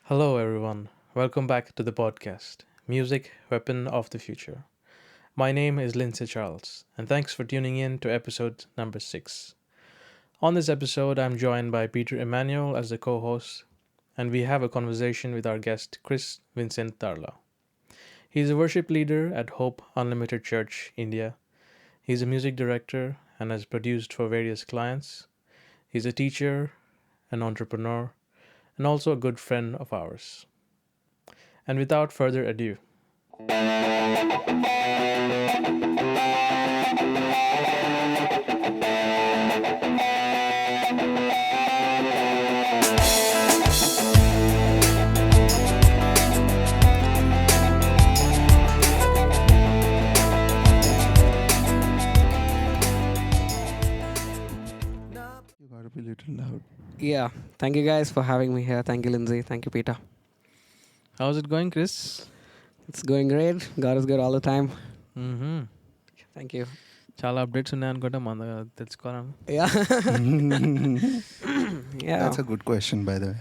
Hello, everyone. Welcome back to the podcast, Music Weapon of the Future. My name is Lindsay Charles, and thanks for tuning in to episode number 6. On this episode, I'm joined by Peter Emmanuel as the co host, and we have a conversation with our guest, Chris Vincent Darla. He's a worship leader at Hope Unlimited Church, India. He's a music director and has produced for various clients. He's a teacher, an entrepreneur, and also a good friend of ours. And without further ado, You gotta be a little loud. Yeah, thank you guys for having me here. Thank you, Lindsay. Thank you, Peter. how's it going, Chris? It's going great. God is good all the time. Mm-hmm. Thank you. చాలా updates ఉన్నాయి అనుకుంటా మన తెలుసుకోవాలని Yeah. Yeah. That's a good question, by the way.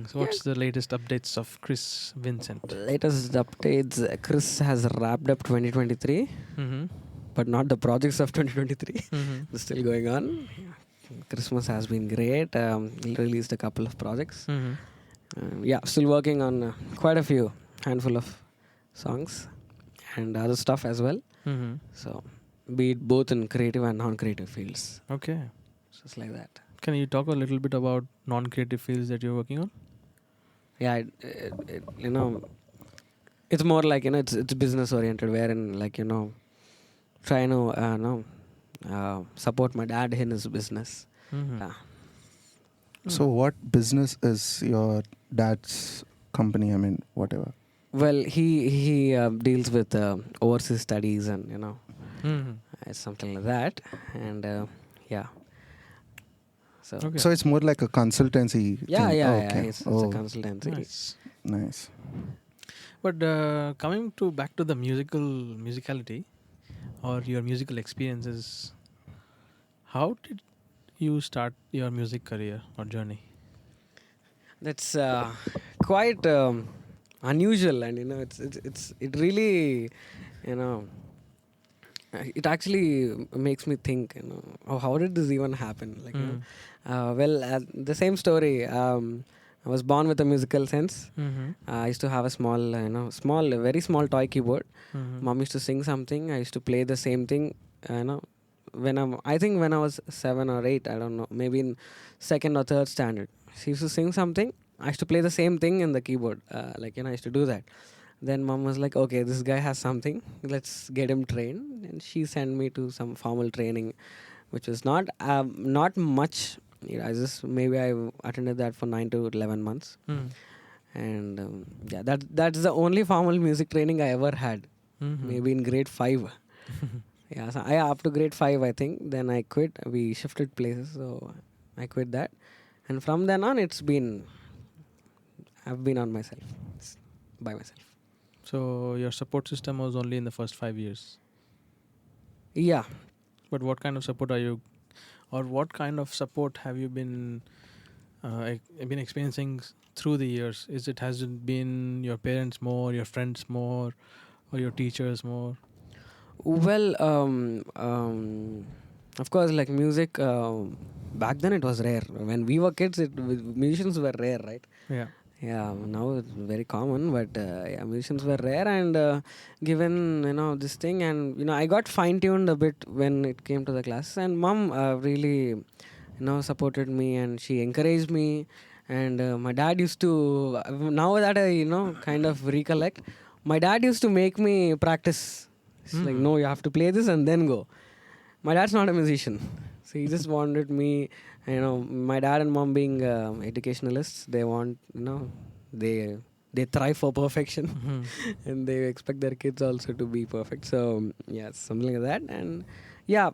So what's the latest updates of Chris Vincent Latest updates. Chris has wrapped up 2023, but not the projects of 2023. It's still going on. Christmas has been great. He released a couple of projects. Yeah, still working on quite a few, handful of songs and other stuff as well. So, be it both in creative and non-creative fields. Okay Just like that. Can you talk a little bit about non creative fields that you're working on Yeah, it's more like it's business oriented, wherein trying to support my dad in his business. Yeah. So, what business is your dad's company? I mean, whatever. Well, he deals with overseas studies and it's something like that, and yeah. So Okay. So, it's more like a consultancy. yeah, thing. yeah, Oh, yeah. okay. It's Oh, a consultancy. Nice. nice. But coming back to the musicality or your musical experiences, how did you start your music career or journey? That's quite unusual, and it really, you know, it actually makes me think, oh, how did this even happen? The same story. I was born with a musical sense. I used to have a very small toy keyboard. Mom used to sing something. I used to play the same thing. I think when I was 7 or 8, I don't know, maybe in second or third standard, she used to sing something. I used to play the same thing in the keyboard. I used to do that. Then mom was like, okay, this guy has something. Let's get him trained. And she sent me to some formal training, which was not much. I attended that for 9 to 11 months. And that's the only formal music training I ever had. Maybe in grade 5. Yeah, so up to grade 5, I think. Then I quit. We shifted places, so I quit that. And from then on, I've been on myself, by myself. So your support system was only in the first 5 years. Yeah. But what kind of support are you, or what kind of support have you been experiencing through the years? Has it been your parents more, your friends more, or your teachers more? Well, of course, like music, back then it was rare. When we were kids, musicians were rare, right? Yeah. Yeah, now it's very common, but musicians were rare, and given this thing, and I got fine-tuned a bit when it came to the classes, and mom really supported me, and she encouraged me, and my dad used to, now that I kind of recollect, my dad used to make me practice. He's like, no, you have to play this and then go. My dad's not a musician, so he just wanted me. My dad and mom being educationalists, they want, they thrive for perfection. And they expect their kids also to be perfect. So, yeah, something like that. And, yeah,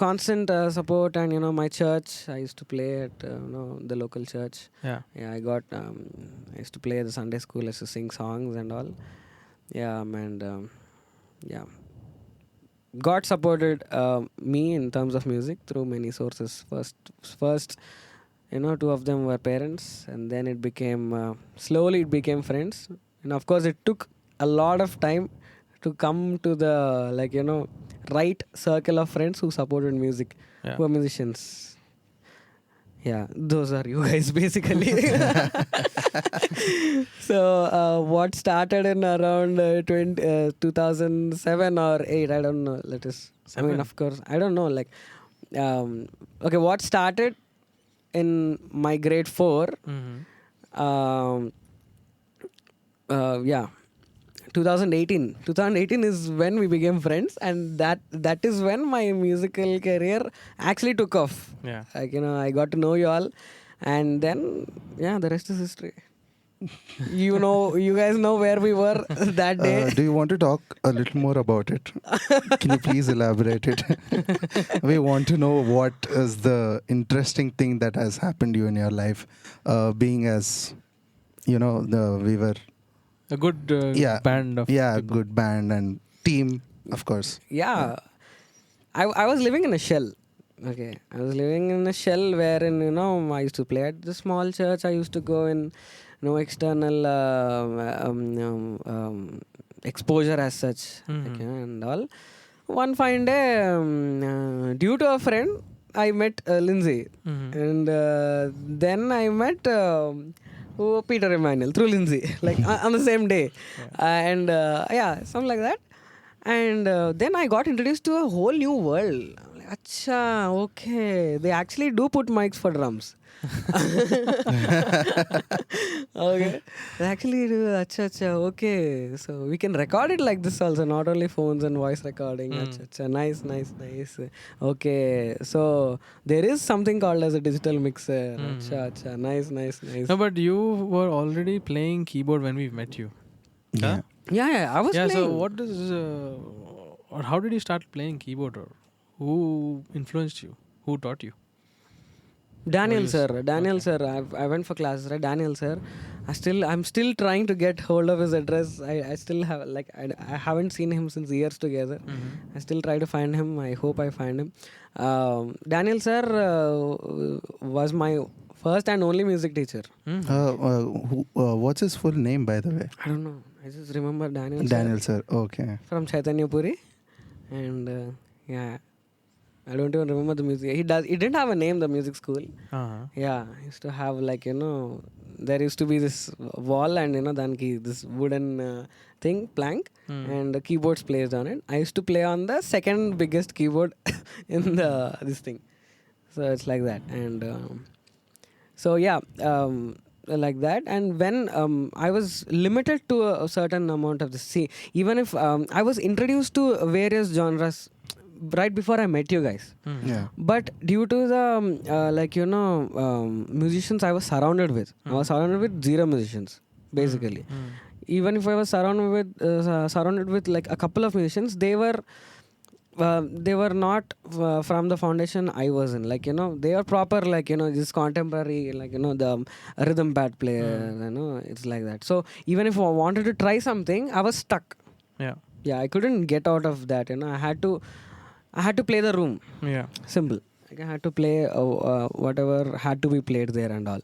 constant support. And, my church, I used to play at, the local church. Yeah. Yeah, I used to play at the Sunday school. I used to sing songs and all. Yeah, and, yeah. God supported me in terms of music through many sources. First, Two of them were parents, and then it became slowly it became friends. And of course, it took a lot of time to come to the right circle of friends who supported music, Yeah. who are musicians. Yeah, those are you guys basically. So what started in around 2007 or 8, I don't know. Let us. I mean, Seven. of course, I don't know. Okay, what started in my grade 4? Um, yeah, 2018 is when we became friends, and that is when my musical career actually took off. Yeah. I got to know you all, and then the rest is history. You guys know where we were that day. Do you want to talk a little more about it? Can you please elaborate it? We want to know what is the interesting thing that has happened to you in your life, being as we were A good Yeah. band of people. good band and team, of course. Yeah. I was living in a shell. Okay. I was living in a shell wherein, I used to play at the small church. I used to go in no external exposure as such. Okay, and all. One fine day, due to a friend, I met Lindsay. And then I met Peter Emmanuel through Lindsay, like on the same day. And something like that. And then I got introduced to a whole new world. I'm like, Acha, okay. They actually do put mics for drums. Okay. They actually do. Acha, okay. So we can record it like this also, not only phones and voice recording. Acha, nice. Okay. So there is something called as a digital mixer. Acha, nice. No, but you were already playing keyboard when we met you. Yeah. Yeah, I was Yeah. playing. So what is or how did you start playing keyboard? Or who influenced you? Who taught you? Daniel you sir, I went for classes, right? Daniel sir, I'm still trying to get hold of his address. I still have I haven't seen him since years together. I still try to find him. I hope I find him. Daniel sir was my first and only music teacher. What's his full name, by the way? I don't know. I just remember Daniel Daniel sir sir. Okay. from Chaitanya Puri, and I don't even remember the music. He didn't have a name, the music school. Yeah, he used to have there used to be this wall and then this wooden thing, plank, and the keyboards placed on it. I used to play on the second biggest keyboard in this thing. So it's like that. And like that. And when I was limited to a certain amount of the even if I was introduced to various genres right before I met you guys. Yeah. But due to the musicians I was surrounded with, I was surrounded with zero musicians basically. Even if I was surrounded with like a couple of musicians, they were not from the foundation I was in. They are proper this contemporary the rhythm pad player. It's like that. So even if I wanted to try something, I was stuck. Yeah, I couldn't get out of that. I had to play the room. Yeah. Simple. I had to play whatever had to be played there and all.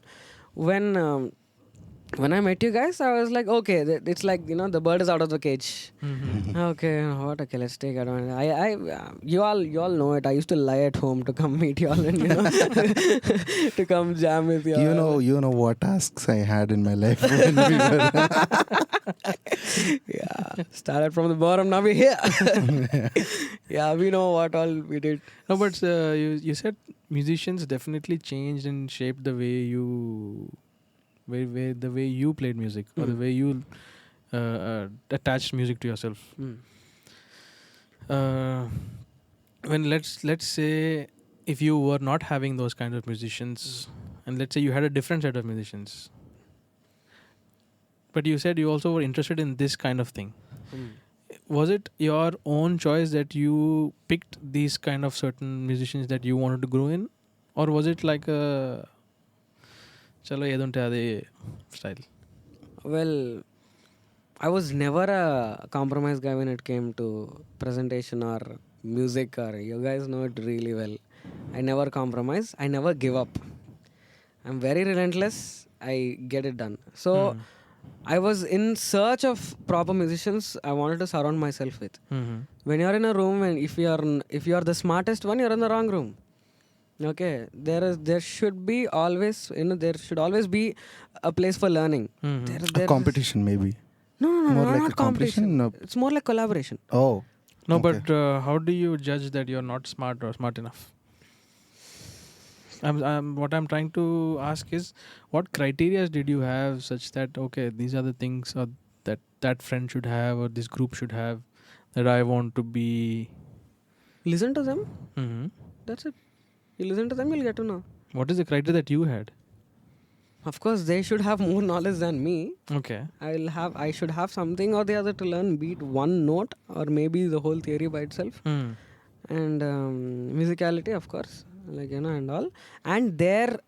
When I met you guys, I was like, okay, it's like the bird is out of the cage. Okay, what? Okay, let's take advantage. You all know it. I used to lie at home to come meet you all and to come jam with you all. You know what tasks I had in my life when we were. Yeah, started from the bottom. Now we're here. Yeah, we know what all we did. No, but you said musicians definitely changed and shaped the way you. The way you played music or the way you attached music to yourself. When let's say if you were not having those kind of musicians, and let's say you had a different set of musicians, but you said you also were interested in this kind of thing. Was it your own choice that you picked these kind of certain musicians that you wanted to grow in, or was it like a chalo edunte ade style? Well, I was never a compromise guy when it came to presentation or music, or you guys know it really well. I never compromise. I never give up. I'm very relentless. I get it done. So I was in search of proper musicians I wanted to surround myself with. When you're in a room and if you're the smartest one, you're in the wrong room. Okay, there should be always, there should always be a place for learning. A competition maybe. No, More like not a competition? No. It's more like collaboration. Oh. No, Okay. but how do you judge that you're not smart or smart enough? What I'm trying to ask is, what criteria did you have such that, okay, these are the things or that friend should have or this group should have that I want to be. Listen to them. Mm-hmm. That's it. You listen to them, you'll get to know. What is the criteria that you had? Of course, they should have more knowledge than me. Okay. I should have something or the other to learn, be it one note or maybe the whole theory by itself. And musicality, of course, and all. And their,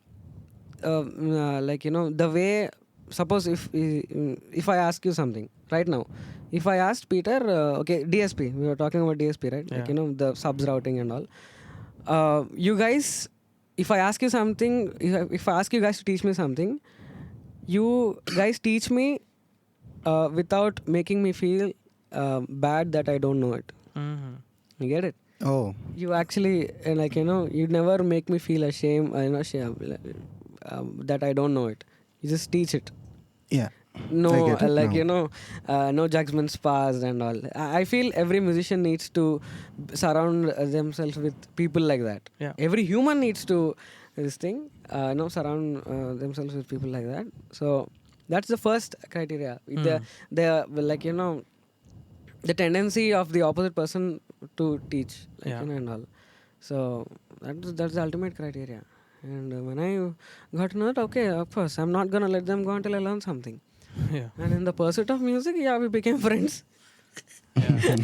the way. Suppose if I ask you something right now, if I asked Peter, okay, DSP, we were talking about DSP, right? Yeah. The subs routing and all. You guys, if I ask you something, if I ask you guys to teach me something, you guys teach me without making me feel bad that I don't know it. You get it? Oh. You actually, you never make me feel ashamed, that I don't know it. You just teach it. Yeah. No, I get it now. no judgments passed and all. I feel every musician needs to surround themselves with people like that. Yeah. Every human needs to surround themselves with people like that. So that's the first criteria. The tendency of the opposite person to teach, and all. So that's the ultimate criteria. And when I got to know that, okay, of course, I'm not gonna let them go until I learn something. Yeah. And in the pursuit of music, we became friends.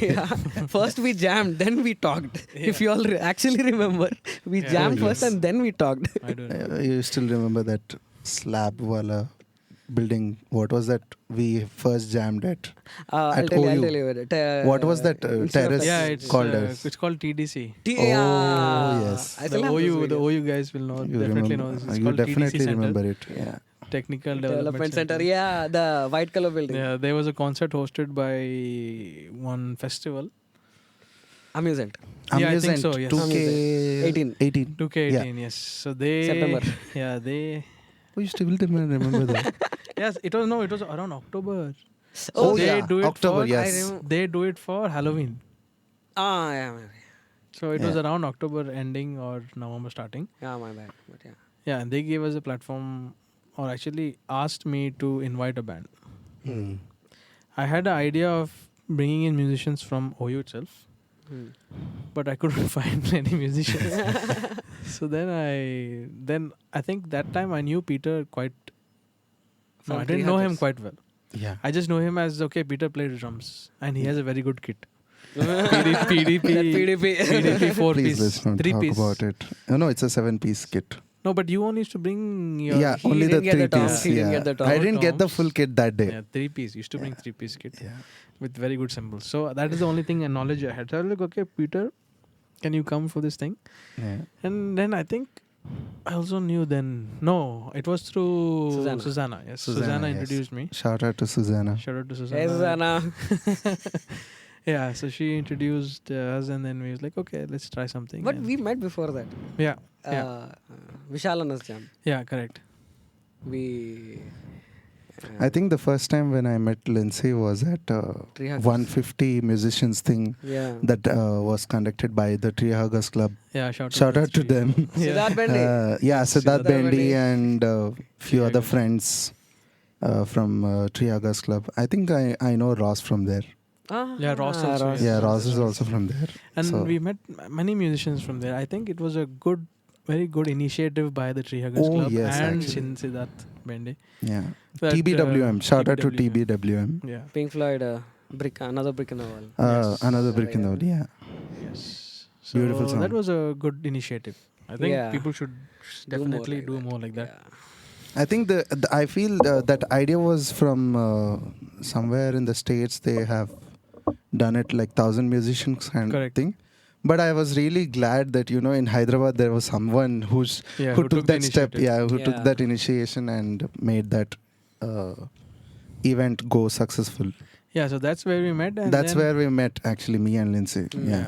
Yeah. First we jammed, then we talked. If you all actually remember, we jammed first and then we talked. I don't know. You still remember that slab wala building? What was that we first jammed at? I'll tell OU. you. What was that terrace Yeah, it's called as? it's called TDC. yes. I The still have those OU videos. guys will know. You Definitely remember, know this. It's you called definitely TDC Center, remember it. Yeah. Technical Development Center. Yeah, the white color building. Yeah, there was a concert hosted by one festival. Amusant. Yeah, I think Amusant, so, yes. 2K 18. 2K18, yes. So they September. Yeah, they Oh, you still remember that? yes, it was around October. Oh, they yeah. do it October, for yes. they do it for Halloween. Yeah. So it was Yeah. around October ending or November starting. Yeah, my bad. But yeah. Yeah, and they gave us a platform, or actually asked me to invite a band. Hmm. I had an idea of bringing in musicians from OU itself, but I couldn't find any musicians. So then I think that time I knew Peter quite. No, From I didn't know him 300s. quite well. Yeah. I just know him as, okay, Peter plays drums and he has a very good kit. That PDP 4 Please piece, let's not 3 talk piece. about it. No, it's a 7-piece kit. No, but you only used to bring your Yeah, He only the didn't get the 3-piece. toms. He didn't Yeah. get the toms. I didn't get the Toms. full kit that day. 3 piece. Used to bring 3 piece kit Yeah. with very good cymbals. So that is the only thing and knowledge I had. So I was like, okay, Peter, can you come for this thing? Yeah. And then I think I also knew then. No, it was through Susanna. Susanna. Yes, Susanna, Susanna yes. introduced me. Shout out to Susanna. Shout out to Susanna. Hey, Susanna. Yeah, so she introduced us, and then we was like, okay, let's try something. But and we met before that. yeah, Vishalana's jam. yeah, correct. We. I think the first time when I met Lindsay was at Tree Huggers. 150 musicians thing Yeah. that was conducted by the Tree Huggers Club. Yeah, Shout out to them. Siddharth Bendy. Siddharth Siddharth Bendy Bendy. and few Tree other Huggers. friends from Tree Huggers Club. I think I know Ross from there. Yeah, Ross also, yes. Yeah, Ross is also from there. And So- we met many musicians from there. I think it was a very good initiative by the Tree Huggers Oh, Club yes, and actually. Siddharth Bende. Yeah. But, TBWM. Shout out to TBWM. TBWM. Yeah. Pink Floyd, another brick in the wall. Yes. Another brick in the wall. Yeah. Yes. So Beautiful song. that was a good initiative. I think Yeah. people should definitely do more like that. Yeah. I think I feel that idea was from somewhere in the States. They have done it like 1,000 musicians kind of Correct. thing. But I was really glad that, in Hyderabad there was someone who took the that step, initiative. who took Yeah. that initiation and made that event go successful. Yeah, so that's where we met, and That's then, where we met, actually, me and Lindsay. Yeah.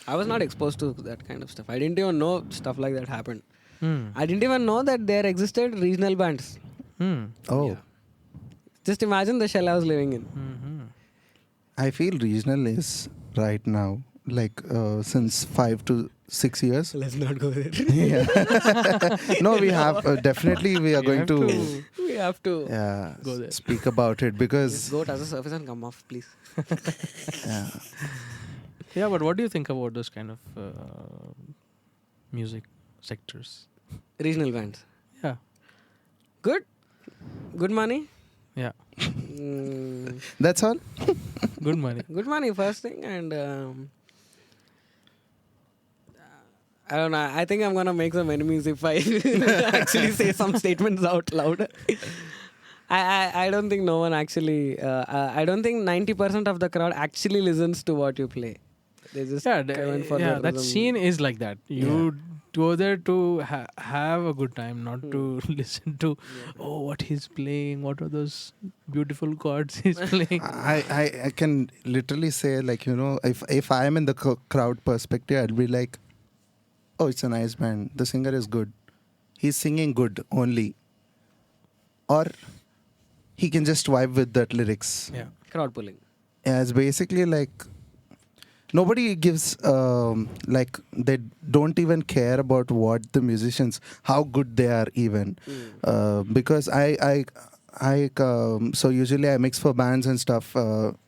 I was not exposed to that kind of stuff. I didn't even know stuff like that happened. Hmm. I didn't even know that there existed regional bands. Hmm. Oh, Yeah. Just imagine the shell I was living in. Mm-hmm. I feel regional is right now, like since 5 to 6 years. Let's not go there. Yeah. No, we have definitely we are We going have to We have to Go there. speak about it just because go to the surface and come off, please. yeah. Yeah, but what do you think about those kind of music sectors? Regional bands. Yeah. Good. Good money. Yeah. That's all. Good money. Good money, first thing. And I don't know. I think I'm going to make some enemies if I actually say some statements out loud. I don't think no one actually... I don't think 90% of the crowd actually listens to what you play. They just come in for the that rhythm. scene is like that. You go there to have a good time, not to listen to, what he's playing, what are those beautiful chords he's playing. I can literally say, like, if I am in the crowd perspective, I'd be like, oh, it's a nice band. The singer is good. He's singing good only. Or he can just vibe with that lyrics. Yeah. Crowd pulling. Yeah, it's basically like nobody gives like they don't even care about what the musicians, how good they are even. Because I so usually I mix for bands and stuff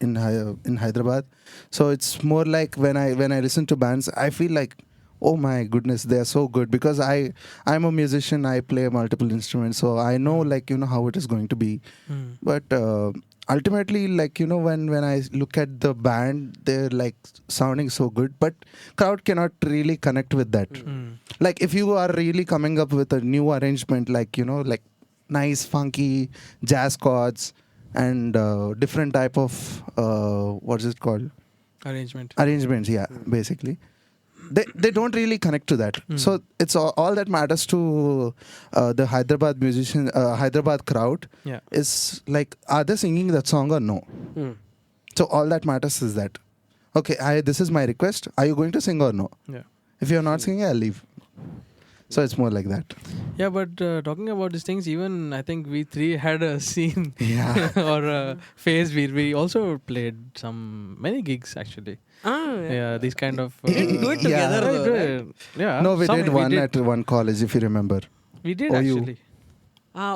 in Hyderabad. So it's more like when I listen to bands, I feel like, oh my goodness, they are so good, because I'm a musician. I play multiple instruments, so I know, like, how it is going to be. But ultimately, like, when I look at the band, they're like sounding so good, but crowd cannot really connect with that. Like, if you are really coming up with a new arrangement, like, like nice funky jazz chords and different type of what's it called, arrangements, basically they don't really connect to that. So it's all that matters to the Hyderabad crowd is like, are they singing that song or no? So all that matters is that, okay, this is my request, are you going to sing or no? If you're not singing, I'll leave. So it's more like that. Yeah, but talking about these things, even I think we three had a scene or a phase where we also played many gigs actually. These kind of... We didn't do it together though, right? Yeah. No, we did one at one college, if you remember. We did Oh, actually.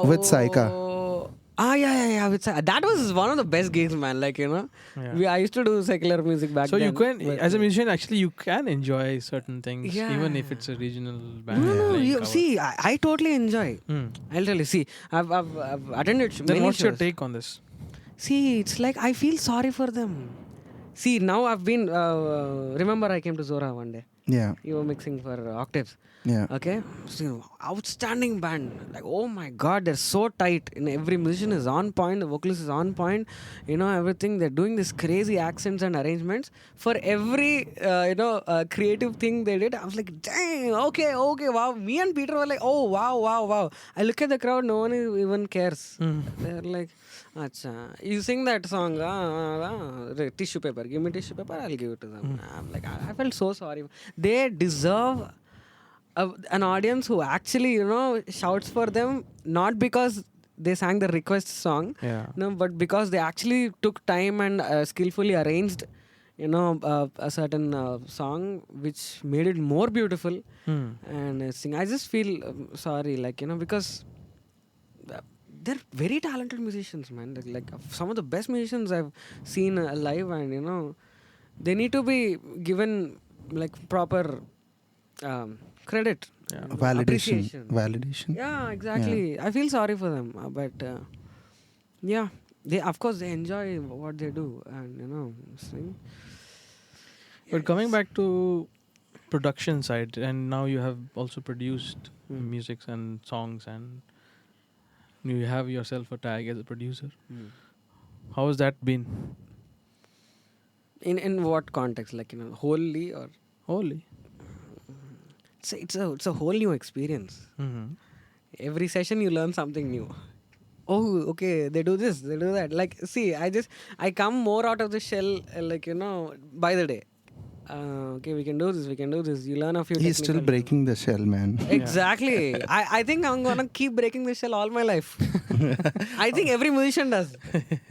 With Saika. Yeah. With Saika. That was one of the best gigs, man. Like, I used to do secular music back So then. you can, but- as a musician, actually you can enjoy certain things, even if it's a regional band. No, playing you cover. see, I totally enjoy. I'll tell you. See, I've attended Then many what's your shows. take on this? See, it's like I feel sorry for them. See, now I've been... remember I came to Zora one day. Yeah. You were mixing for octaves. Yeah. Okay? So, outstanding band. Like, oh my God, they're so tight. Every musician is on point. The vocalist is on point. Everything. They're doing this crazy accents and arrangements. For every, creative thing they did, I was like, dang, okay, wow. Me and Peter were like, oh, wow. I look at the crowd, no one even cares. They're like, Acha, you sing that song, tissue paper. Give me tissue paper, I'll give it to them. I'm like, I felt so sorry. They deserve an audience who actually, shouts for them, not because they sang the request song, but because they actually took time and skillfully arranged, a certain song which made it more beautiful. And sing. I just feel sorry, like, because they're very talented musicians, man. Like some of the best musicians I've seen live, and they need to be given like proper credit, Validation. Yeah, exactly. I feel sorry for them, but they, of course, they enjoy what they do, and sing. But coming back to production side, and now you have also produced music and songs, and you have yourself a tag as a producer. How has that been? In what context? Like, wholly or? Holy. It's a whole new experience. Mm-hmm. Every session you learn something new. Oh, okay, they do this, they do that. Like, see, I come more out of the shell, by the day. Okay, we can do this, we can do this. You learn a few He's still technical breaking the shell, man. Exactly. I think I'm gonna keep breaking the shell all my life. I think every musician does.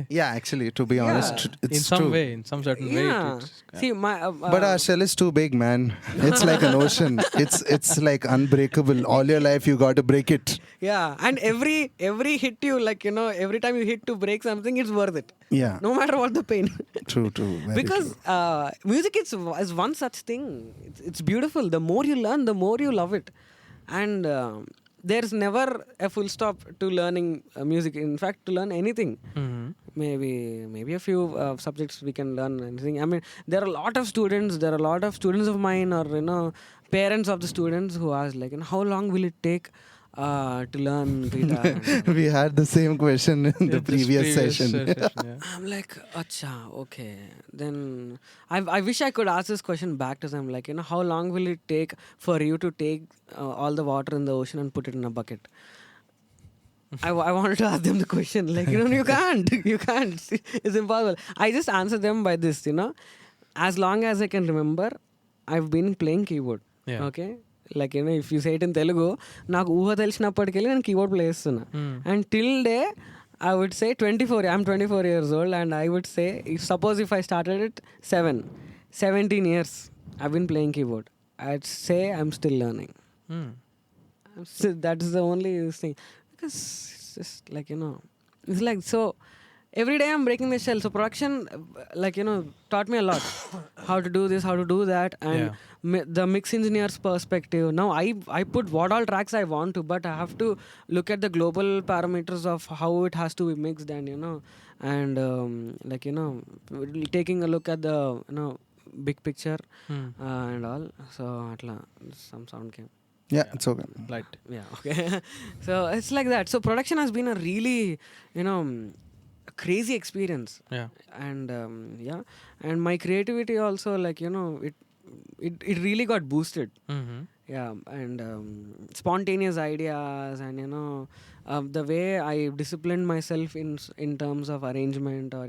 Yeah, actually, to be honest, Yeah. it's In some true. way, in some certain way. Yeah. See, my But our shell is too big, man. It's like an ocean. It's like unbreakable. All your life you got to break it. yeah, and every hit you every time you hit to break something, it's worth it. Yeah. No matter what the pain. True. Very Because true. music is one such thing. It's beautiful. The more you learn, the more you love it, and there's never a full stop to learning music. In fact, to learn anything, Mm-hmm. maybe a few subjects we can learn anything. I mean, there are a lot of students. There are a lot of students of mine, or parents of the students who ask like, how long will it take to learn guitar? And all. We had the same question in the previous session. Yeah. I'm like, acha, okay. Then I wish I could ask this question back to them. Like, how long will it take for you to take all the water in the ocean and put it in a bucket? I wanted to ask them the question. Like, you can't. You can't. It's impossible. I just answer them by this, As long as I can remember, I've been playing keyboard. Yeah. Okay? Like, if you say it in Telugu, నాకు ఊహ తెలిసినప్పటికెళ్ళి నేను keyboard play చేస్తున్నా. And till day, I would say 24. I'm 24 years old, and I would say, if I started at 17 years, I've been playing keyboard. I'd say I'm still learning. Mm. So that is the only thing. Because it's just like, it's like, so every day I'm breaking the shell. So production, taught me a lot. How to do this, how to do that. And the mix engineer's perspective. Now I put what all tracks I want to, but I have to look at the global parameters of how it has to be mixed and, and taking a look at the, big picture and all. So, atla, some sound came. Yeah, it's okay. Light. Yeah, okay. So it's like that. So production has been a really, crazy experience. Yeah. And and my creativity also, it really got boosted. Mm-hmm. Yeah, and spontaneous ideas, and the way I disciplined myself in terms of arrangement, or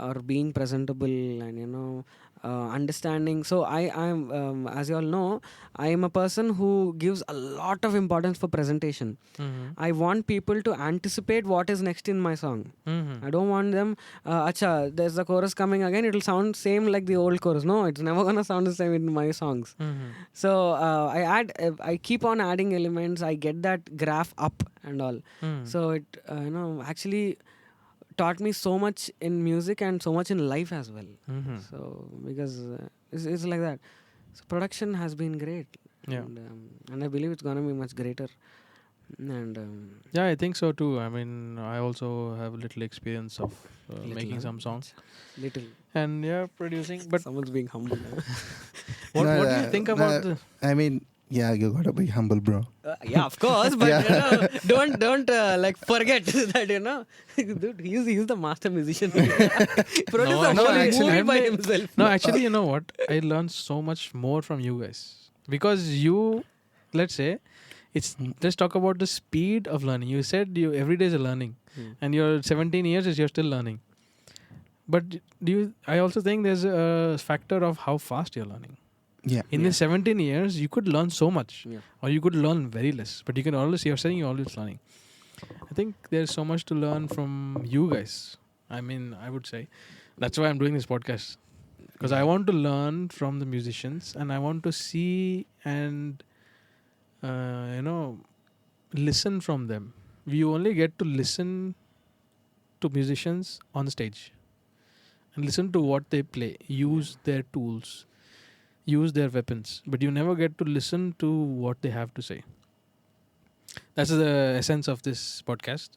or being presentable, and understanding. So I'm as you all know, I am a person who gives a lot of importance for presentation. Mm-hmm. I want people to anticipate what is next in my song. Mm-hmm. I don't want them, acha, there's the chorus coming again, it'll sound same like the old chorus. No, it's never gonna sound the same in my songs. Mm-hmm. So I keep on adding elements. I get that graph up and all. Mm. So it actually taught me so much in music and so much in life as well. Mm-hmm. So because it's like that. So production has been great. Yeah. And I believe it's gonna be much greater. And Yeah, I think so too. I mean, I also have a little experience of making huh? some songs little. and producing. But Someone's being humble. what do you think about the? I mean, yeah, you gotta be humble, bro. Yeah, of course, but don't forget that dude, he's the master musician. Produced a no, whole actually, movie by himself. No, actually, you know what? I learned so much more from you guys because you, let's say, let's talk about the speed of learning. You said you every day is a learning, and you're 17 years is you're still learning. But I also think there's a factor of how fast you're learning. Yeah. In the 17 years, you could learn so much, Yeah. or you could learn very less. But you can always, you're saying you're always learning. I think there's so much to learn from you guys. I mean, I would say that's why I'm doing this podcast, because I want to learn from the musicians, and I want to see and listen from them. We only get to listen to musicians on the stage and listen to what they play, use their tools, use their weapons, but you never get to listen to what they have to say. That's the essence of this podcast.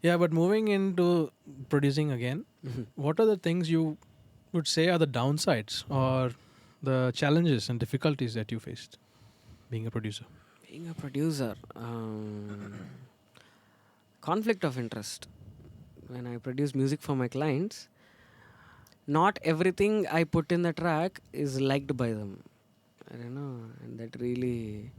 Yeah, but moving into producing again, what are the things you would say are the downsides or the challenges and difficulties that you faced being a producer? Being a producer, conflict of interest. When I produce music for my clients, not everything I put in the track is liked by them. I don't know, and that really,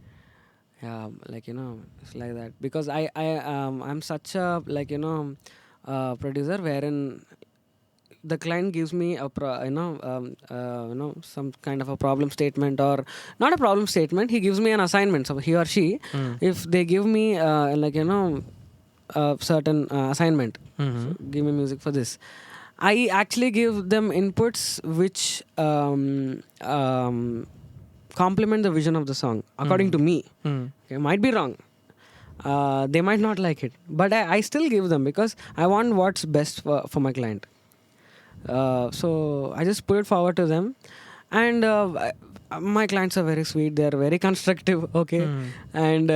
yeah, like, it's like that because I'm such a, like, producer wherein the client gives me a some kind of a problem statement, or not a problem statement, he gives me an assignment. So he or she, if they give me a certain assignment, so give me music for this, I actually give them inputs which complement the vision of the song according to me. Okay, might be wrong, they might not like it, but I still give them because I want what's best for my client. So I just put it forward to them, and my clients are very sweet. They are very constructive. Okay, and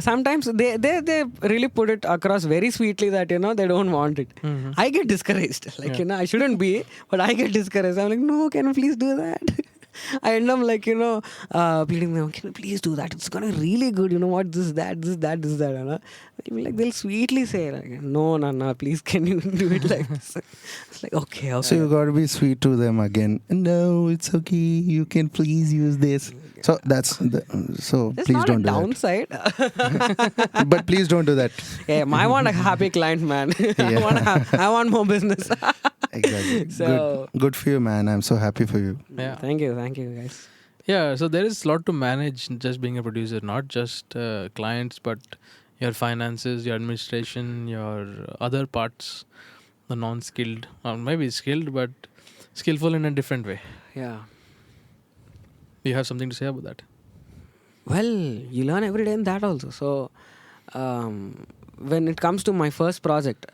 sometimes they really put it across very sweetly that they don't want it. I get discouraged. Like I shouldn't be, but I get discouraged. I'm like, no, can you please do that? I end up like pleading them, can you please do that? It's gonna really good. You know what? This that. They'll sweetly say like, no, please, can you do it like this? It's like okay. So you got to be sweet to them again. No, it's okay. You can please use this. So that's It's please not don't a do downside. that. But please don't do that. Yeah, I want a happy client, man. I want more business. Exactly. So good for you, man. I'm so happy for you. Yeah. Thank you, guys. Yeah, so there is a lot to manage just being a producer, not just clients, but your finances, your administration, your other parts, the non-skilled, or maybe skilled, but skillful in a different way. Yeah. You have something to say about that? Well, you learn every day in that also. So, when it comes to my first project,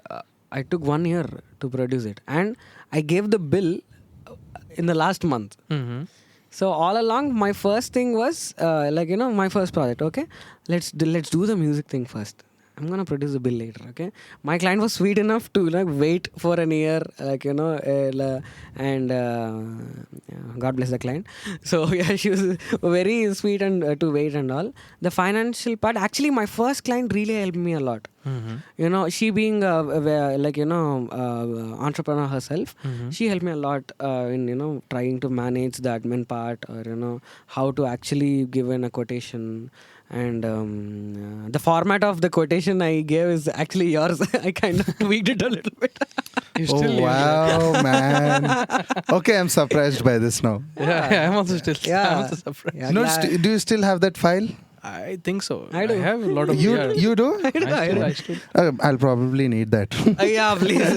I took 1 year to produce it, and I gave the bill in the last month. So all along, my first thing was my first project. Okay, let's do the music thing first. I'm gonna produce the bill later. Okay, my client was sweet enough to wait for an year, and God bless the client. So yeah, she was very sweet and to wait and all. The financial part, actually, my first client really helped me a lot. She being entrepreneur herself, she helped me a lot in trying to manage the admin part, or how to actually give in a quotation. And the format of the quotation I gave is actually yours. I kind of tweaked it a little bit. Oh wow, man! Okay, I'm surprised by this now. Yeah, I'm also still. Yeah. I'm also surprised. Yeah, Do you still have that file? I think so. I do. have a lot of. You do? I still. I'll probably need that. yeah, please.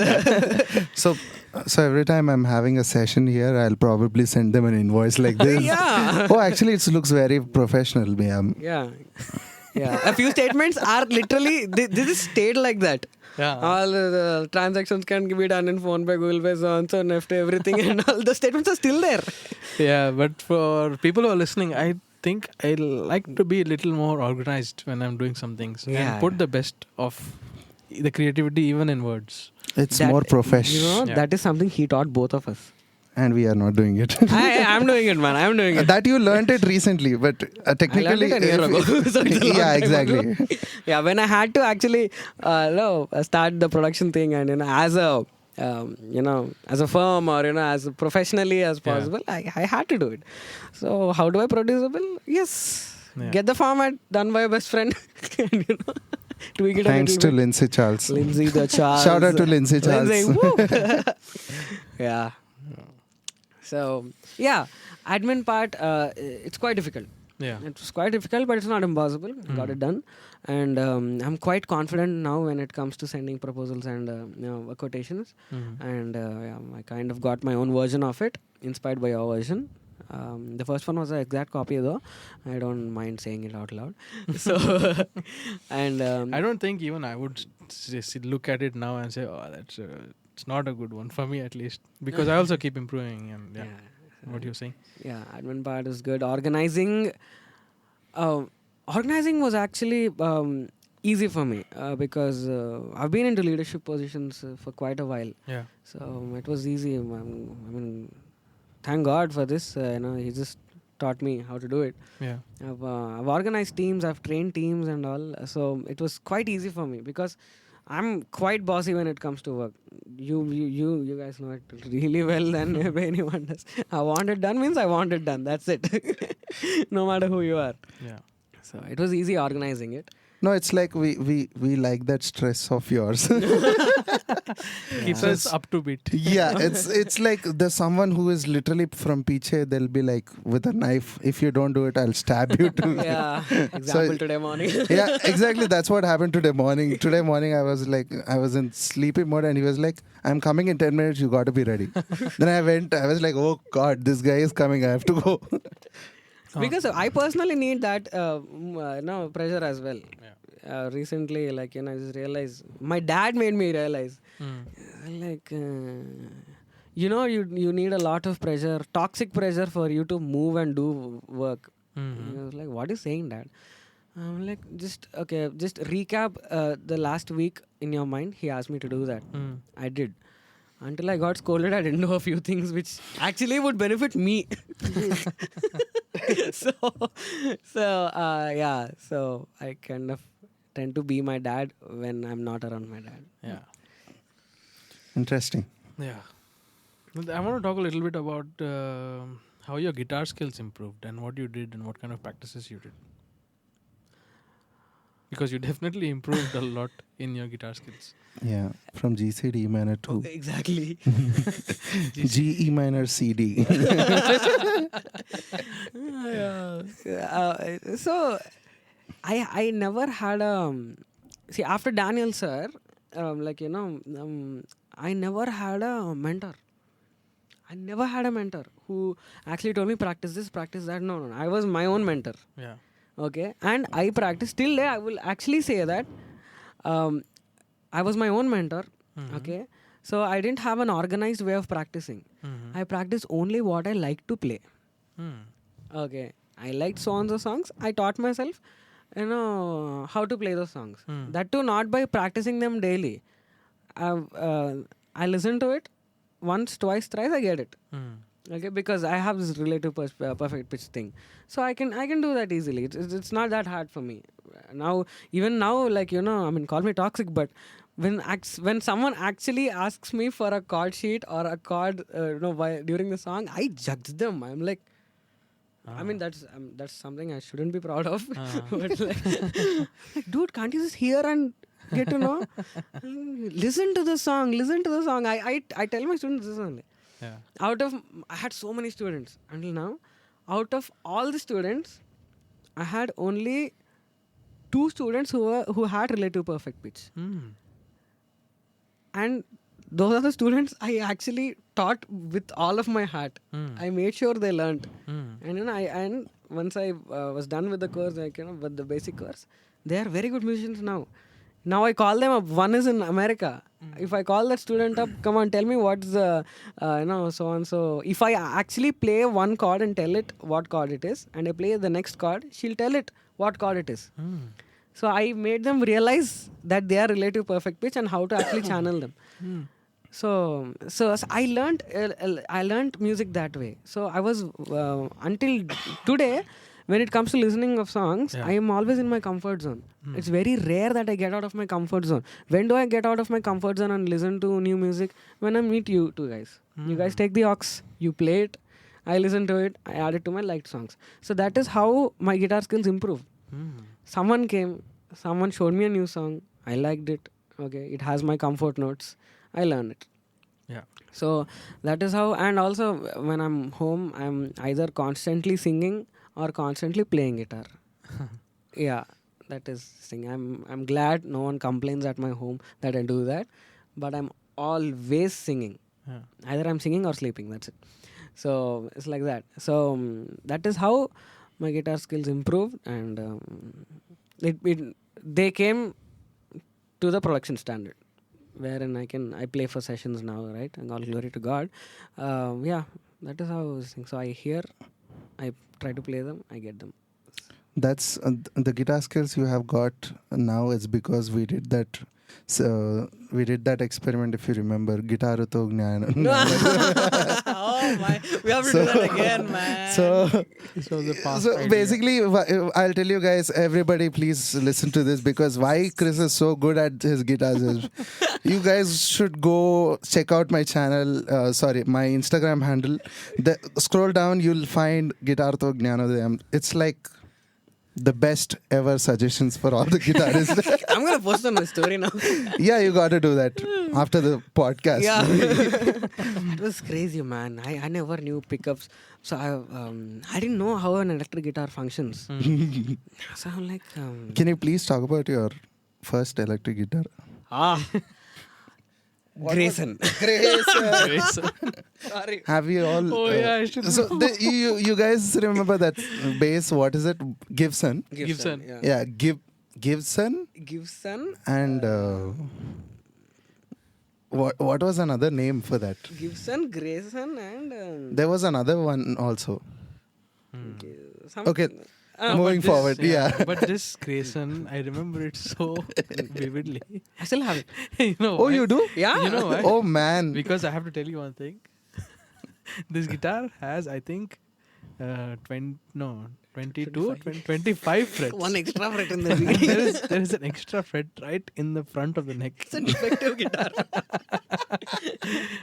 So every time I'm having a session here, I'll probably send them an invoice like this. Yeah. Oh, actually, it looks very professional, ma'am. Yeah. A few statements are literally this is stayed like that. Yeah. All the transactions can be done in PhonePe, Google Pay, so on, so Neft, everything, and all the statements are still there. Yeah, but for people who are listening, I think I like to be a little more organized when I'm doing some things and put the best of the creativity even in words. It's more professional. That is something he taught both of us. And we are not doing it. I'm doing it, man. I'm doing it. That you learned it recently, but technically... I learned it a year ago. So it's a long yeah, time exactly. ago. Yeah, when I had to actually start the production thing, and as a as a firm, or as professionally as possible, I had to do it. So how do I produce a bill? Yes. Yeah. Get the format done by a best friend. And, tweak it Thanks a to little bit. Lindsay Charles. Lindsay the Charles. Shout out to Lindsay Charles. Woo. Yeah. So, yeah, admin part, it's quite difficult. Yeah. It's quite difficult, but it's not impossible. Got it done. And I'm quite confident now when it comes to sending proposals and quotations. And I kind of got my own version of it, inspired by your version. The first one was an exact copy, though. I don't mind saying it out loud. So, and I don't think even I would look at it now and say, "Oh, that's it's not a good one for me, at least," because I also keep improving. And what you're saying? Yeah, admin part is good. Organizing was actually easy for me because I've been into leadership positions for quite a while. Yeah. So it was easy. I mean, thank God for this. He just taught me how to do it. Yeah. I've organized teams, I've trained teams and all. So it was quite easy for me because I'm quite bossy when it comes to work. you guys know it really well than anyone does. I want it done means I want it done. That's it. No matter who you are. Yeah. So it was easy organizing it. No, it's like we like that stress of yours. Keeps So us it's- up to beat. Yeah, it's like there's someone who is literally from piche. They'll be like with a knife. If you don't do it, I'll stab you too. Yeah. Example today morning. Yeah, exactly. That's what happened today morning. Today morning, I was in sleepy mode, and he was like, "I'm coming in 10 minutes. You got to be ready." Then I went. I was like, "Oh God, this guy is coming. I have to go." Because I personally need that pressure as well. Yeah. Recently, I just realized my dad made me realize, Mm. you need a lot of pressure, toxic pressure for you to move and do work. Mhm. I was like, what is saying, Dad? I'm like, just recap the last week in your mind. He asked me to do that. Mm. I did. Until I got scolded, I didn't know a few things which actually would benefit me. so I kind of tend to be my dad when I'm not around my dad. Yeah. Interesting. Yeah. I want to talk a little bit about how your guitar skills improved and what you did and what kind of practices you did. Because you definitely improved a lot in your guitar skills. Yeah, from G C D minor to Exactly. G E minor C D. So I never had see, after Daniel sir, I never had a mentor. I never had a mentor who actually told me practice this, practice that. No. I was my own mentor. Yeah. Okay, and I practiced till day. I will actually say that I was my own mentor. Mhm. Okay, so I didn't have an organized way of practicing. Mhm. I practiced only what I liked to play. Mm. Okay, I liked songs. I taught myself, how to play those songs. Mm. That too, not by practicing them daily. I listen to it once, twice, thrice. I get it. Mm. Okay, because I have this relative perfect pitch thing, so I can do that easily. It's not that hard for me. Even now, call me toxic, but when someone actually asks me for a chord sheet or a chord, during the song, I judge them. I'm like, that's something I shouldn't be proud of. But dude, can't you just hear and get to know? Listen to the song. I tell my students this only. Yeah. I had so many students until now. Out of all the students, I had only 2 students who had relative perfect pitch, Mm. and those are the students I actually taught with all of my heart. Mm. I made sure they learned, Mm. and once I was done with the course, with the basic course, they are very good musicians now. Now I call them up. One is in America. If I call that student up, come on, tell me what's the, so and so. If I actually play one chord and tell it what chord it is, and I play the next chord, she'll tell it what chord it is. Mm. So I made them realize that they are relative perfect pitch and how to actually channel them. Mm. So I learned music that way. So I was until today. When it comes to listening of songs, Yeah. I am always in my comfort zone. It's very rare that I get out of my comfort zone. When do I get out of my comfort zone and listen to new music? When I meet you two guys. You guys take the aux, you play it, I listen to it, I add it to my liked songs. So that is how my guitar skills improve. Mm. Someone came, someone showed me a new song, I liked it. Okay, it has my comfort notes, I learn it. Yeah. So that is how, and also when I'm home, I'm either constantly singing or constantly playing guitar. Yeah, that is thing. I'm glad no one complains at my home that I do that, but I'm always singing. Yeah. Either I'm singing or sleeping. That's it. So it's like that. So that is how my guitar skills improved, and they came to the production standard, wherein I play for sessions now, right? And all glory to God. Yeah, that is how I was thinking. So I hear, I try to play them, I get them. That's the guitar skills you have got now is because we did that. So we did that experiment, if you remember, Guitaruto Gnana. Oh Oh my! We have to do that again, man. So, This was a past so idea. basically, I'll tell you guys, everybody, please listen to this because why Chris is so good at his guitars is you guys should go check out my channel, my Instagram handle. Scroll down, you'll find Guitar to Gnanodayam. It's like the best ever suggestions for all the guitarists. I'm gonna post on my story now. Yeah, you got to do that after the podcast. Yeah, it was crazy, man. I never knew pickups, so I didn't know how an electric guitar functions. So I'm like, Can you please talk about your first electric guitar? Grayson. Grayson. Sorry. Have you all? Oh, yeah, I should So you guys remember that bass? What is it? Gibson. Gibson. Yeah, Gibson. Gibson. And what was another name for that? Gibson, Grayson, and There was another one also. some- Okay, No, moving but this- forward. Yeah. But this Grayson, I remember it so vividly. I still have it. You know Oh, why? you do? Yeah. You know why? Oh man. Because I have to tell you one thing. This guitar has, I think, 22 or 25 frets. One extra fret in the beginning. there is an extra fret right in the front of the neck. It's a defective guitar.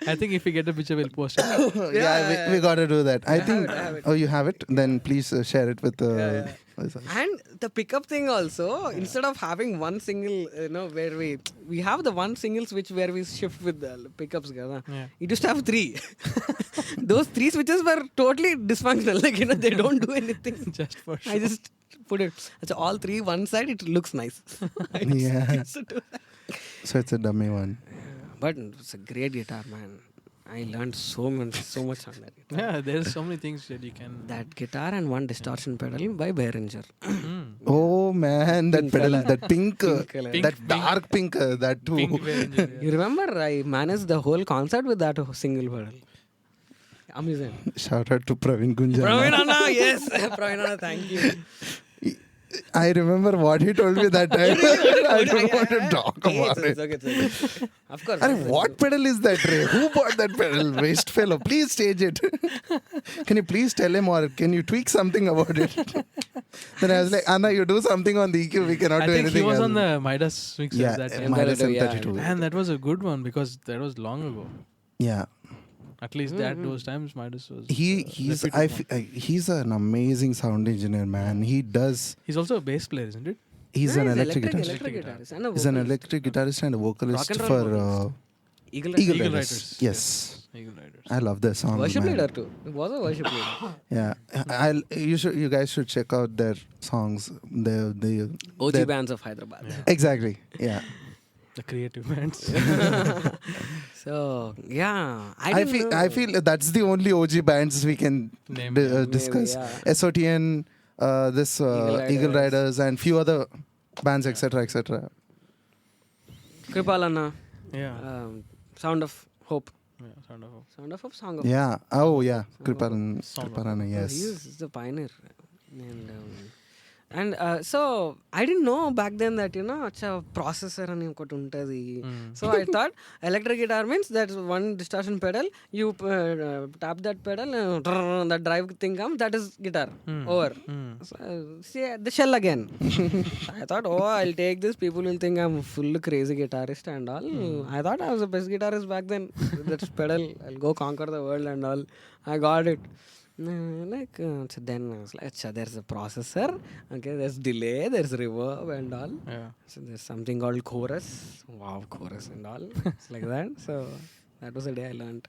I think if we get a picture, we'll post it. Yeah, we got to do that. I think. I have it. Oh, you have it? Then please share it with. And the pickup thing also, instead of having one single, where we have the one single switch where we shift with the pickups, Yeah. it used to have three. Those three switches were totally dysfunctional. Like, they don't do anything. Just for sure. I just put it. So all three one side, it looks nice. I just Yeah. used to do that. So it's a dummy one. But it's a great guitar, man. I learned so much on that guitar. Yeah, there's so many things that you can. That guitar and one distortion pedal by Behringer. Oh man, that Pink pedal, color. that pink, color. that dark pink, that too. Pink Behringer, yeah. You remember I managed the whole concert with that single pedal. Amazing. Shout out to Praveen Gunjan. Praveen Anna, yes. Praveen Anna, thank you. I remember what he told me that time. I don't want to talk about it. Okay. Of course. Arey, what pedal is that, Ray? Who bought that pedal? Waste fellow. Please stage it. Can you please tell him or can you tweak something about it? Then I was like, Anna, you do something on the EQ. We cannot I do think anything he was else. on the Midas mixer Yeah, that time. Midas Yeah. M32. And that was a good one because that was long ago. Yeah. At least those times Midas was. He's reputable. he's an amazing sound engineer, man. He's also a bass player, isn't it? He's an electric guitarist. Electric guitarist. And a He's an vocalist. electric guitarist and a vocalist Rock and roll for vocalist. Eagle Eagle Eagle Riders. Riders. Yes. Eagle Riders. I love their song. Worship man. leader too. It was a worship leader. Yeah, you guys should check out their songs. The OG bands of Hyderabad. exactly. Yeah, The creative bands. So yeah, I feel that's the only OG bands we can Name, discuss. yeah. SOTN, this Eagle Riders, and few other bands, etc., etc. Kripalana, Yeah. Sound of Hope. Yeah, Sound of Hope. Sound of Hope, Song of Yeah. Oh yeah, Song of Kriparana. Hope. Yes. He's the pioneer. And so I didn't know back then that acha processor ani okati untadi. So I thought electric guitar means that's one distortion pedal. You tap that pedal, that drive thing comes. That is guitar. Over. So, see the shell again. I thought, I'll take this. People will think I'm full crazy guitarist and all. I thought I was the best guitarist back then. With that pedal, I'll go conquer the world and all. I got it. So then I was like, there's a processor, okay, there's delay, there's reverb and all. Yeah. So there's something called chorus. Wow, chorus and all. It's like that. So that was the day I learned.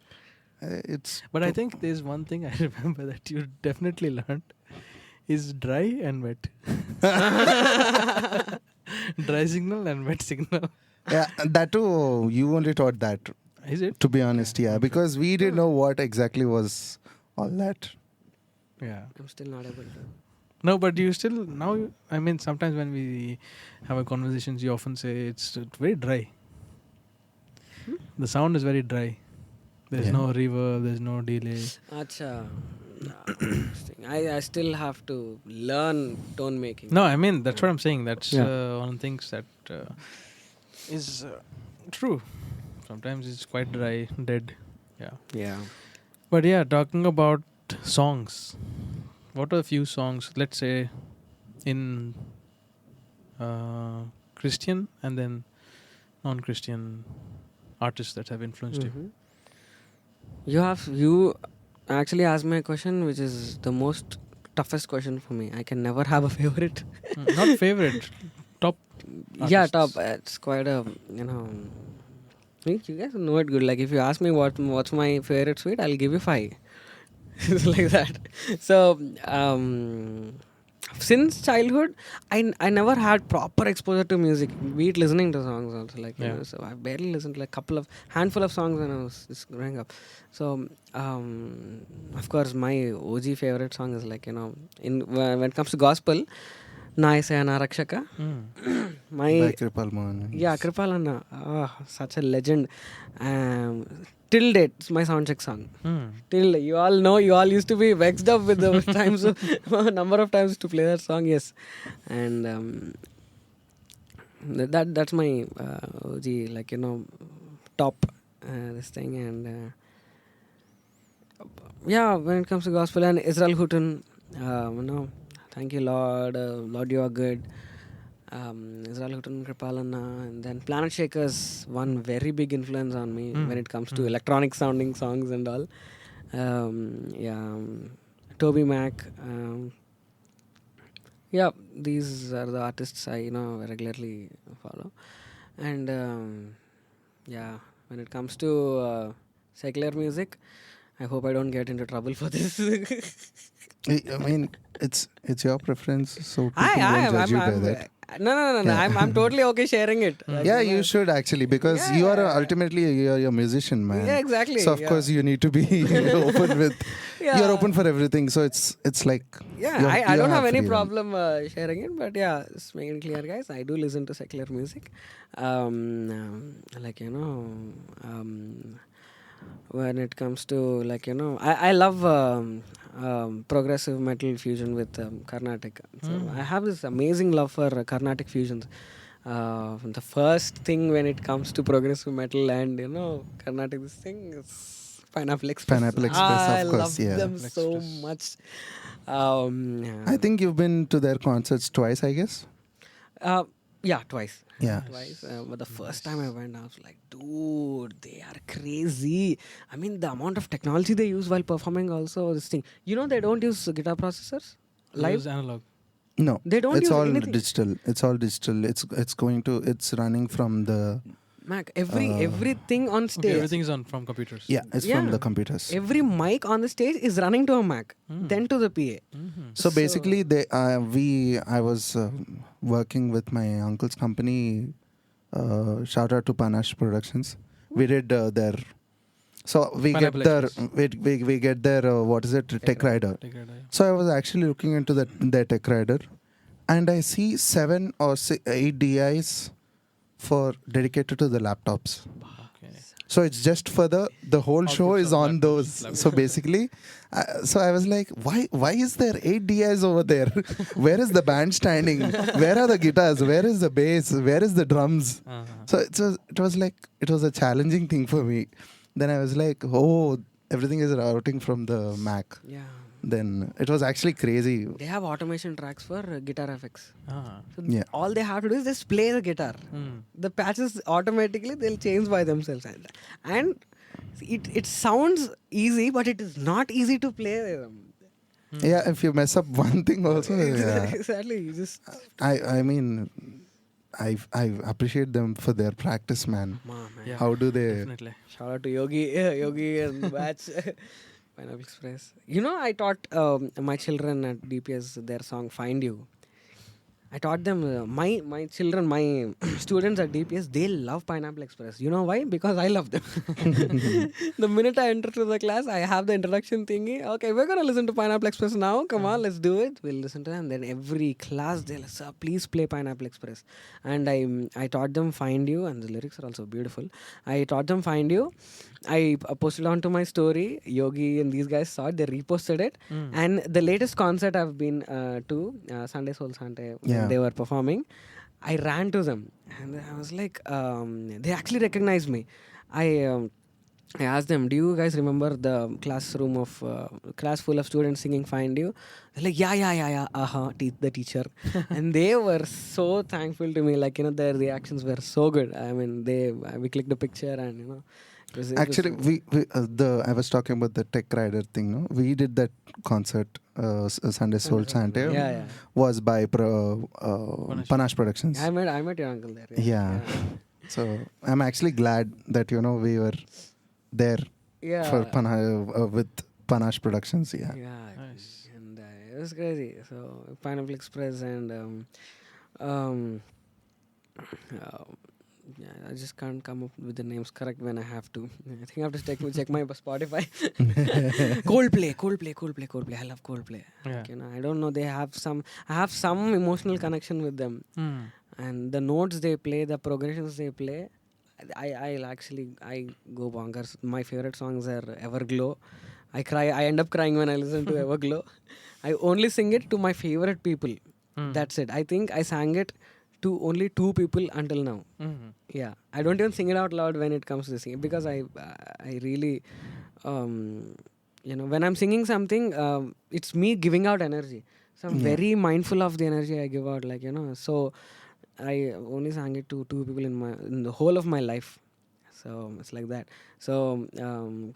But I think there's one thing I remember that you definitely learned is dry and wet. Dry signal and wet signal. Yeah, and that too. You only taught that. Is it? To be honest, yeah, because we didn't know what exactly was all that. Yeah. I'm still not able to. No, but you still I mean, sometimes when we have a conversations, you often say it's very dry. The sound is very dry. There's no reverb. There's no delay. Acha. I still have to learn tone making. No, I mean that's what I'm saying. That's one of the things that is true. Sometimes it's quite dry, dead. Yeah. Yeah. But yeah, talking about songs, what are a few songs, let's say, in Christian and then non-Christian artists that have influenced you? Mhm. You actually asked me a question which is the most toughest question for me. I can never have a favorite. Not favorite, top Yeah, top. artists. It's quite a you guys know it good. Like if you ask me what's my favorite sweet, I'll give you five. It's like that. So since childhood, I never had proper exposure to music. Be it listening to songs also. Like Yeah. so I barely listened to like handful of songs when I was just growing up. So of course my OG favorite song is like when it comes to gospel, Naisayana Rakshaka. Mm. My By Kripal Mohan. yeah, Kripalanna, such a legend. Till date, it's my soundcheck song. Mm. Till you all know, you all used to be vexed up with the times, number of times to play that song. Yes, and that's my OG, like top this thing. And yeah, when it comes to gospel and Israel Houghton, thank you Lord, Lord you are good. Israel Houghton, Kripalanna, and then Planet Shakers, one very big influence on me when it comes to electronic sounding songs and all. Toby Mac. Yeah, these are the artists I regularly follow. And yeah, when it comes to secular music, I hope I don't get into trouble for this. I mean, it's your preference, so people I won't judge you by I'm that. no. Yeah. I'm totally okay sharing it. Like, Yeah, you should actually, because Yeah, you are yeah. ultimately you're a musician, man. Yeah, exactly. So of yeah. course you need to be open with. Yeah. You're open for everything, so it's like. Yeah, you're- I you don't have any freedom. problem sharing it, but yeah, just making it clear, guys. I do listen to secular music. Like when it comes to like I love progressive metal fusion with Carnatic. So I have this amazing love for Carnatic fusions. The first thing when it comes to progressive metal and Carnatic, this thing is Pineapple Express. Pineapple Express, I of course, love yeah. them Pineapple so Express. much. I think you've been to their concerts twice, I guess. Yeah, twice. Yeah. Twice. But the first time I went, I was like, dude, they are crazy. I mean, the amount of technology they use while performing also, this thing. They don't use guitar processors They live. use analog. No, They don't it's use all anything. digital. It's all digital. It's running from the. Mac, everything on Okay, stage. everything is on from computers. Yeah, it's from Yeah. the computers. Every mic on the stage is running to a Mac, then to the PA. So basically, I was working with my uncle's company. Shout out to Panache Productions. We did their. So we Pineapple get their Express. we get their what is it, Tech Rider. Take it, yeah. So I was actually looking into their Tech Rider, and I see 7 or 8 DIs for dedicated to the laptops. Okay. So it's just for the whole show Outputs is of on laptops, those. laptops. So basically, so I was like, why is there 8 DIs over there? Where is the band standing? Where are the guitars? Where is the bass? Where is the drums? Uh-huh. So it was a challenging thing for me. Then I was like, oh, everything is routing from the Mac. Yeah. Then it was actually crazy. They have automation tracks for guitar effects. Ah. So Yeah. all they have to do is just play the guitar. The patches automatically they'll change by themselves, and it sounds easy, but it is not easy to play them. Yeah, if you mess up one thing also, yeah. Exactly. You just I mean, I appreciate them for their practice, man. man. Yeah. How do they? Definitely. Shout out to Yogi and batch. Pineapple Express. I taught my children at DPS their song "Find You." I taught them my children, my students at DPS. They love Pineapple Express. You know why? Because I love them. The minute I enter to the class, I have the introduction thingy. Okay, we're gonna listen to Pineapple Express now. Come on, let's do it. We'll listen to them. Then every class they'll say, "Sir, please play Pineapple Express." And I taught them "Find You," and the lyrics are also beautiful. I taught them "Find You." I posted onto my story. Yogi and these guys saw it. They reposted it. And the latest concert I've been to, Sunday Soul Sunday, when they were performing, I ran to them and I was like, they actually recognized me. I asked them, "Do you guys remember the classroom of class full of students singing 'Find You'?" They're like, "Yeah, yeah, yeah, yeah." The teacher, and they were so thankful to me. Like, their reactions were so good. I mean, we clicked a picture, and it was Actually, I was talking about the Tech Rider thing. No, we did that concert. Sunday Soul Santa yeah, yeah. was by Panache Productions. I met your uncle there. Yeah. So I'm actually glad that we were there for Yeah. with Panache Productions. Yeah. Yeah, Nice. and it was crazy. So Pineapple Express and um, uh, yeah, I just can't come up with the names correct when I have to. I think I have to check my Spotify. Coldplay. I love Coldplay. Yeah. Like, I don't know. I have some emotional connection with them, and the notes they play, the progressions they play. I go bonkers. My favorite songs are Everglow. I cry. I end up crying when I listen to Everglow. I only sing it to my favorite people. That's it. I think I sang it to only 2 people until now. Yeah, I don't even sing it out loud when it comes to singing because I really, when I'm singing something, it's me giving out energy. So I'm very mindful of the energy I give out. Like so I only sang it to 2 people in the whole of my life. So it's like that. So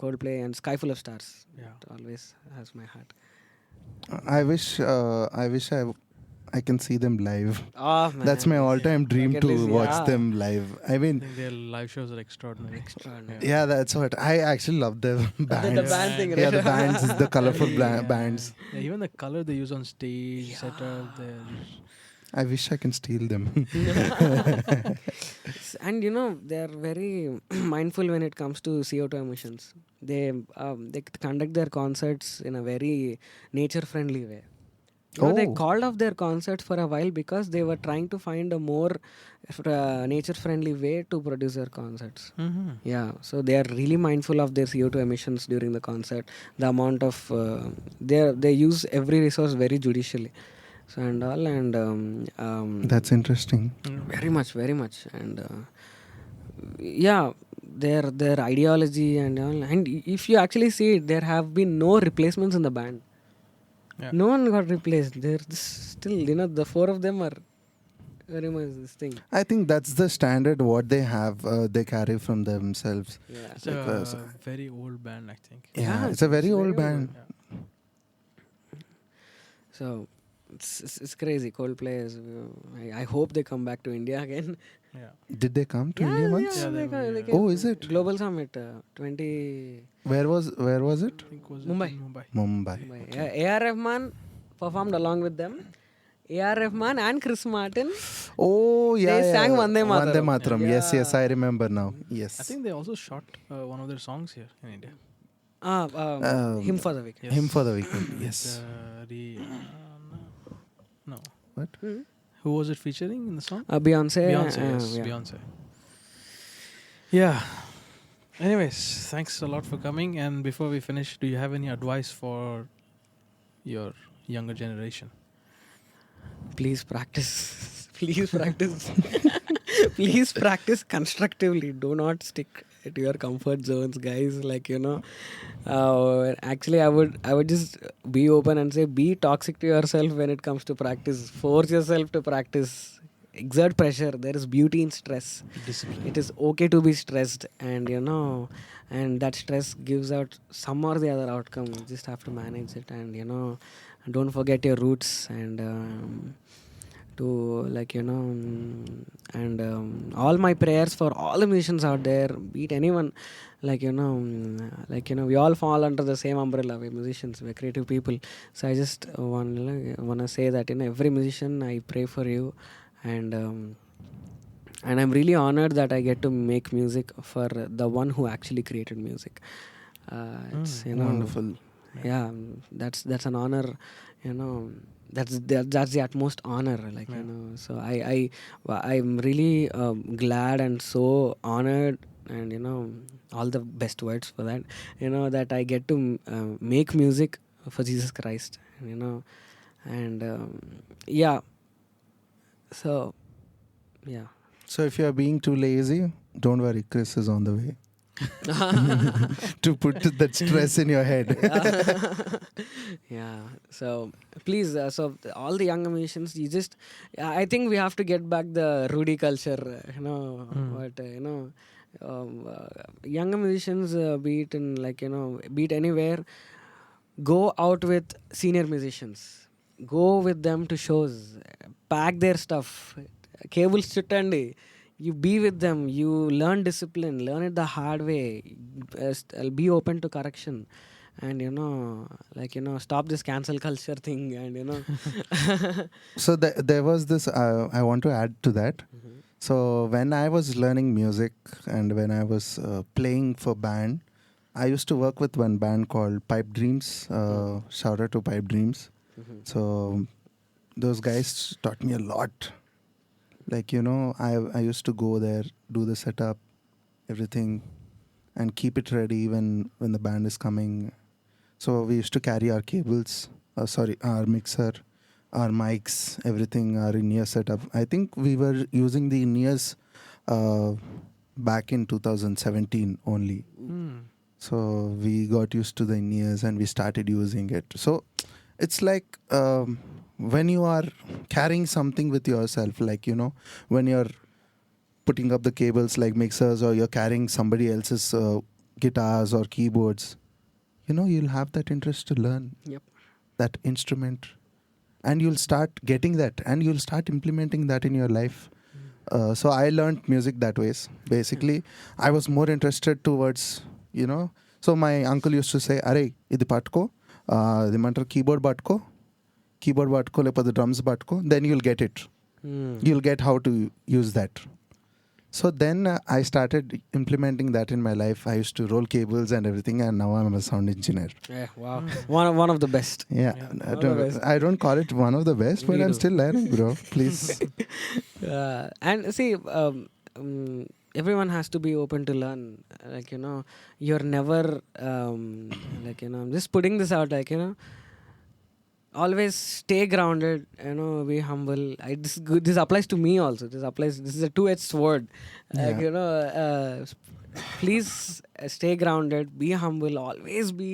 Coldplay and Sky Full of Stars. Yeah. It always has my heart. I can see them live. Oh man, That's my all-time dream Bucket to list, watch yeah. them live. I I mean, think their live shows are extraordinary. Extraordinary. yeah, that's what I actually love the bands. The band thing, Yeah, right? the bands, the colorful Yeah. bands. Yeah, even the color they use on stage, setup, I wish I can steal them. And they're very mindful when it comes to CO2 emissions. They conduct their concerts in a very nature-friendly way. They Oh. called off their concerts for a while because they were trying to find a more nature-friendly way to produce their concerts. Yeah, so they are really mindful of their CO2 emissions during the concert. The amount of they use every resource very judicially. So and all and That's interesting. very much, and yeah, their ideology and all. And if you actually see it, there have been no replacements in the band. Yeah. No one got replaced. They're still, the 4 of them are very much this thing. I think that's the standard what they have. They carry from themselves. Yeah. It's Because- a very old band, I think. Yeah, it's a very old very band. So it's crazy. Coldplay is. I hope they come back to India again. Yeah. Did they come to India once? Yeah, they were, they yeah. came. Oh, is it? Global Summit 20 Where was it? I think was Mumbai. It in Mumbai. Mumbai. Mumbai. A.R. Rahman performed along with them. A.R. Rahman and Chris Martin. Oh, yeah. They sang Vande Mataram. Vande Mataram. Yes, Yeah. I remember now. Yes. I think they also shot one of their songs here in India. Him for the Weekend. Him for the Weekend. Yes. No. What? Who was it featuring in the song? Beyonce. Beyonce, yes, yeah. Beyonce. Yeah. Anyways, thanks a lot for coming. And before we finish, do you have any advice for your younger generation? Please practice. Please practice. Please practice constructively. Do not stick to your comfort zones, guys. Actually, I would just be open and say, be toxic to yourself when it comes to practice. Force yourself to practice. Exert pressure. There is beauty in stress. Discipline. It is okay to be stressed, and and that stress gives out some or the other outcome. You just have to manage it, and don't forget your roots, and all my prayers for all the musicians out there, be it anyone, we all fall under the same umbrella. We're musicians, we're creative people. So I just want to say that every musician, I pray for you, and I'm really honored that I get to make music for the one who actually created music. It's Wonderful. yeah, that's an honor, that's the utmost honor, so I'm really glad and so honored, and all the best words for that, that I get to make music for Jesus Christ, and yeah, so yeah. So if you are being too lazy, don't worry. Chris is on the way. to put that stress in your head. Yeah. So please, all the younger musicians, I think we have to get back the Rudy culture. But younger musicians, be it in be it anywhere, go out with senior musicians. Go with them to shows. Pack their stuff. Cables chuttandi. You be with them. You learn discipline. Learn it the hard way. Be open to correction. And stop this cancel culture thing. And So there was this. I want to add to that. Mhm. So when I was learning music and when I was playing for band, I used to work with one band called Pipe Dreams. Shout out to Pipe Dreams. Mhm. So those guys taught me a lot. Like, I used to go there, do the setup, everything, and keep it ready when the band is coming. So we used to carry our cables, our mixer, our mics, everything, our in-ear setup. I think we were using the in-ears back in 2017 only. So we got used to the in-ears and we started using it. So it's like when you are carrying something with yourself, like, when you're putting up the cables like mixers or you're carrying somebody else's guitars or keyboards, you'll have that interest to learn Yep. that instrument and you'll start getting that and you'll start implementing that in your life. So I learned music that ways. Basically, I was more interested towards, so my uncle used to say, "Are, idi patko, the keyboard patko, lepa the drums patko, then you'll get it. You'll get how to use that." So then I started implementing that in my life. I used to roll cables and everything, and now I'm a sound engineer. Yeah, wow. One of the best. Yeah, Yeah. I don't call it one of the best, but We I'm do. still learning, bro. Please. And see, everyone has to be open to learn. You're never I'm just putting this out. Always stay grounded. Be humble. This applies to me also. This is a two-edged sword. Yeah. Please stay grounded. Be humble. Always be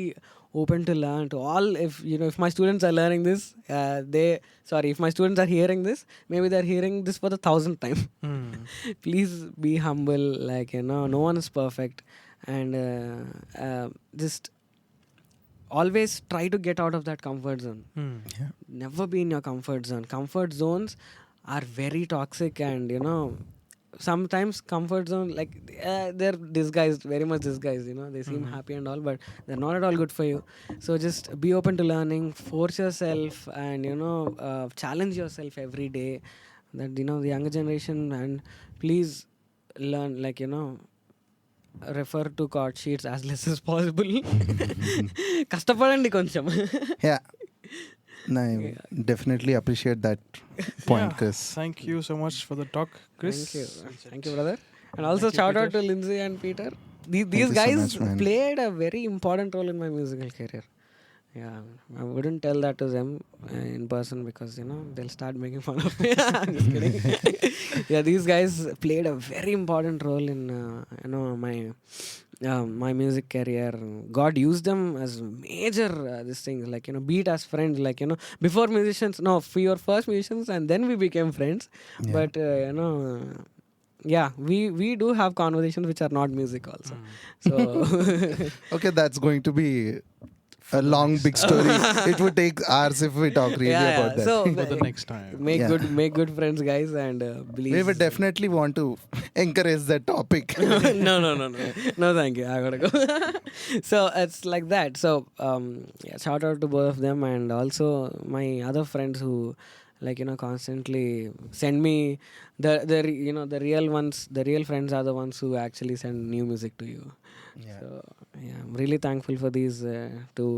open to learn. To all, if my students are learning this, if my students are hearing this, maybe they're hearing this for the 1,000th time. Please be humble. No one is perfect, and just always try to get out of that comfort zone. Yeah. Never be in your comfort zone. Comfort zones are very toxic, and sometimes comfort zone, they're disguised, very much disguised. They seem happy and all, but they're not at all good for you. So just be open to learning, force yourself, and challenge yourself every day. That the younger generation, and please learn, refer to chord sheets as less as possible. కష్టపడండి కొంచెం. Yeah. No, I definitely appreciate that point, Yeah. Chris. Thank you so much for the talk, Chris. Thank you, brother. And also Thank you, shout out Peter. to Lindsay and Peter. Thank These you so guys much, man. played a very important role in my musical career. Yeah, I wouldn't tell that to them in person because they'll start making fun of me. I'm just kidding. Yeah, these guys played a very important role in my music career. God used them as major these things, beat as friends, before musicians. No, we were first musicians and then we became friends. Yeah. But yeah, we do have conversations which are not music also. So Okay, that's going to be a long, big story. It would take hours if we talk really about that. So For the next time. make good friends, guys, and believe. We would definitely want to encourage that topic. No, thank you. I gotta go. So it's like that. So shout out to both of them, and also my other friends who constantly send me the real ones. The real friends are the ones who actually send new music to you. Yeah. So yeah, I'm really thankful for these two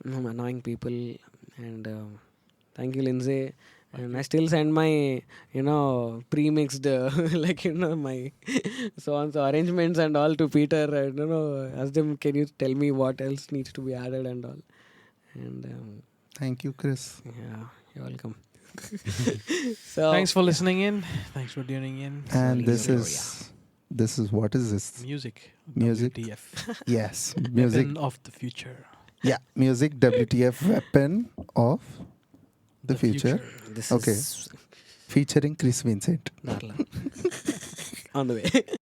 annoying people, and thank you, Lindsay. And I still send my pre-mixed my songs arrangements and all to Peter. And ask them, can you tell me what else needs to be added and all. And Thank you, Chris. yeah, you're welcome. So Thanks for listening in. Thanks for tuning in. And this is This is what is this? Music. Music. WTF. Yes, music. Weapon of the future. Yeah, music. WTF, weapon of the future. This Okay. is Featuring Chris Vincent. Darla. On the way.